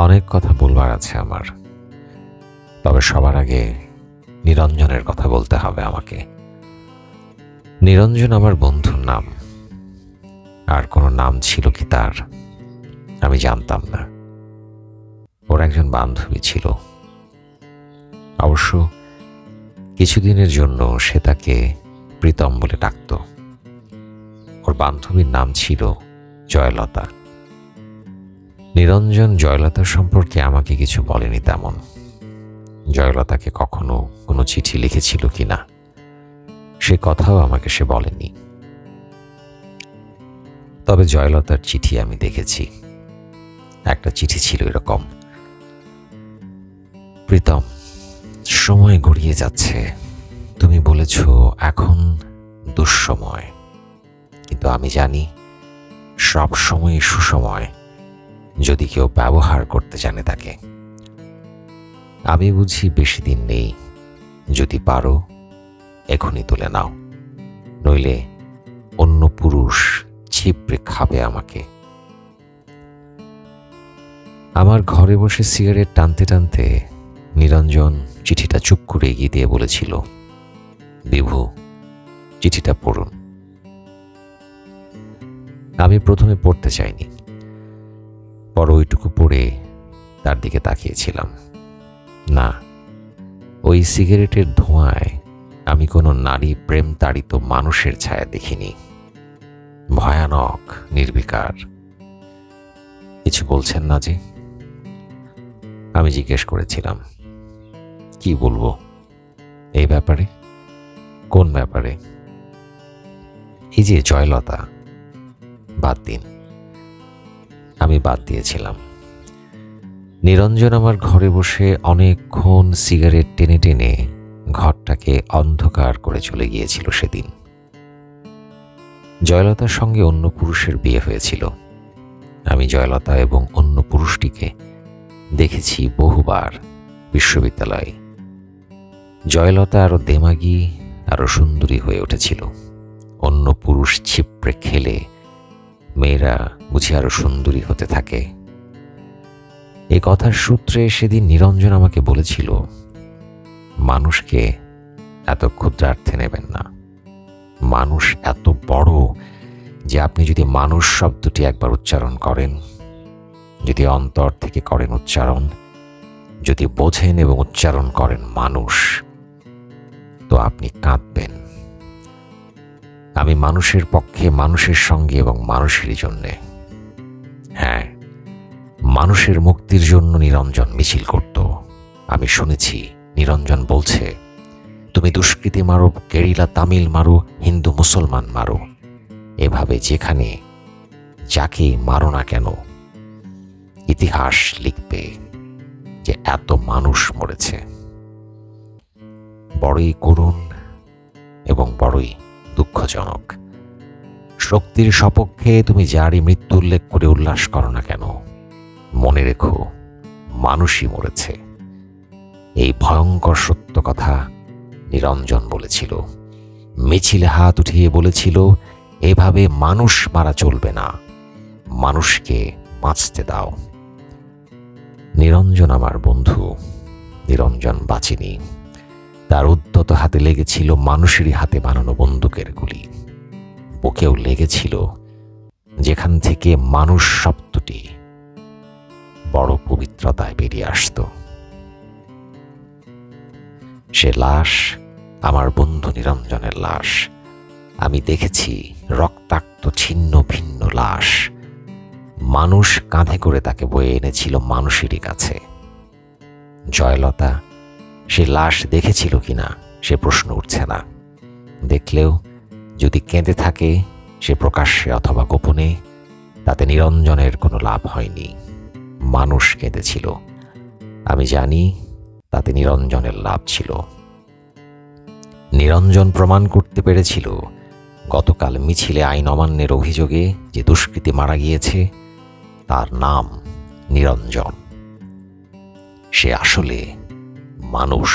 অনেক কথা বলবার আছে আমার, তবে সবার আগে নিরঞ্জনের কথা বলতে হবে আমাকে। নিরঞ্জন আমার বন্ধুর নাম। আর কোনো নাম ছিল কি তার আমি জানতাম না। ওর একজন বান্ধবী ছিল, অবশ্য কিছুদিনের জন্য সে তাকে প্রীতম বলে ডাকত। ওর বান্ধবীর নাম ছিল জয়লতা। নিরঞ্জন জয়লতার সম্পর্কে আমাকে কিছু বলেনি তেমন। জয়লতাকে কখনো কোনো চিঠি লিখেছিল কিনা সে কথাও আমাকে সে বলেনি। তবে জয়লতার চিঠি আমি দেখেছি। একটা চিঠি ছিল এরকম: প্রীতম, সময় গড়িয়ে যাচ্ছে। তুমি বলেছ এখন দুঃসময়, কিন্তু আমি জানি সব সময় সুসময়, যদি কেউ ব্যবহার করতে জানে তাকে। আমি বুঝি বেশি দিন নেই, যদি পারো এখনই তুলে নাও, নইলে অন্য পুরুষ ছিপড়ে খাবে আমাকে। আমার ঘরে বসে সিগারেট টানতে টানতে নিরঞ্জন চিঠিটা চুপ করে এগিয়ে দিয়ে বলেছিল, বিভু, চিঠিটা পড়ুন। আমি প্রথমে পড়তে চাইনি, পর ওইটুকু পড়ে তার দিকে তাকিয়েছিলাম। না, ওই সিগারেটের ধোঁয়ায় আমি কোনো নারী প্রেম তাড়িত মানুষের ছায়া দেখিনি। ভয়ানক, নির্বিকার। কিছু বলছেন না যে? আমি জিজ্ঞেস করেছিলাম, কি বলবো এই ব্যাপারে? কোন ব্যাপারে? এই যে জয়লতা, বাদ দিন। আমি বাদ দিয়েছিলাম। নিরঞ্জন আমার ঘরে বসে অনেকক্ষণ সিগারেট টেনে টেনে ঘরটাকে অন্ধকার করে চলে গিয়েছিল সেদিন। জয়লতার সঙ্গে অন্য পুরুষের বিয়ে হয়েছিল। আমি জয়লতা এবং অন্য পুরুষটিকে দেখেছি বহুবার বিশ্ববিদ্যালয়ে। জয়লতা আরো দেমাগী, আরো সুন্দরী হয়ে উঠেছিল। অন্য পুরুষ ছিপড়ে খেলে মেয়েরা বুঝি আরো সুন্দরী হতে থাকে। এই কথার সূত্রে সেদিন নিরঞ্জন আমাকে বলেছিল, মানুষকে এত ক্ষুদ্রার্থে নেবেন না। মানুষ এত বড় যে আপনি যদি মানুষ শব্দটি একবার উচ্চারণ করেন, যদি অন্তর থেকে করেন উচ্চারণ, যদি বোঝেন এবং উচ্চারণ করেন মানুষ, তো আপনি কাঁদবেন। আমি মানুষের পক্ষে, মানুষের সঙ্গে এবং মানুষেরই জন্যে। হ্যাঁ, মানুষের মুক্তির জন্য নিরঞ্জন মিছিল করত। আমি শুনেছি নিরঞ্জন বলছে, তুমি দুষ্কৃতী মারো, কেরিলা তামিল মারো, হিন্দু মুসলমান মারো, এভাবে যেখানে যাকে মারো না কেন, ইতিহাস লিখবে যে এত মানুষ মরেছে। বড়ই করুণ এবং বড়ই দুঃখজনক। শক্তির সপক্ষে তুমি যারই মৃত্যু উল্লেখ করে উল্লাস করো না কেন, মনে রেখো মানুষই মরেছে। এই ভয়ঙ্কর সত্য কথা নিরঞ্জন বলেছিল। মিছিলে হাত উঠিয়ে বলেছিল, এভাবে মানুষ মারা চলবে না, মানুষকে বাঁচতে দাও। নিরঞ্জন আমার বন্ধু। নিরঞ্জন বাঁচেনি। তার উদ্যত হাতে লেগেছিল মানুষেরই হাতে বানানো বন্দুকের গুলি। বুকেও লেগেছিল যেখান থেকে মানুষ শব্দটি বড় পবিত্রতায় বেরিয়ে আসত। সে লাশ আমার বন্ধু নিরঞ্জনের লাশ। আমি দেখেছি রক্তাক্ত ছিন্ন ভিন্ন লাশ। মানুষ কাঁধে করে তাকে বয়ে এনেছিল মানুষেরই কাছে। জয়লতা সে লাশ দেখেছিল কিনা সে প্রশ্ন উঠছে না। দেখলেও যদি কেঁদে থাকে সে প্রকাশ্যে অথবা গোপনে, তাতে নিরঞ্জনের কোনো লাভ হয়নি। মানুষ কেঁদেছিল। আমি জানি তাতে নিরঞ্জনের লাভ ছিল। নিরঞ্জন প্রমাণ করতে পেরেছিল গতকাল মিছিলে আইন অমান্যের অভিযোগে যে দুষ্কৃতী মারা গিয়েছে তার নাম নিরঞ্জন। সে আসলে মানুষ।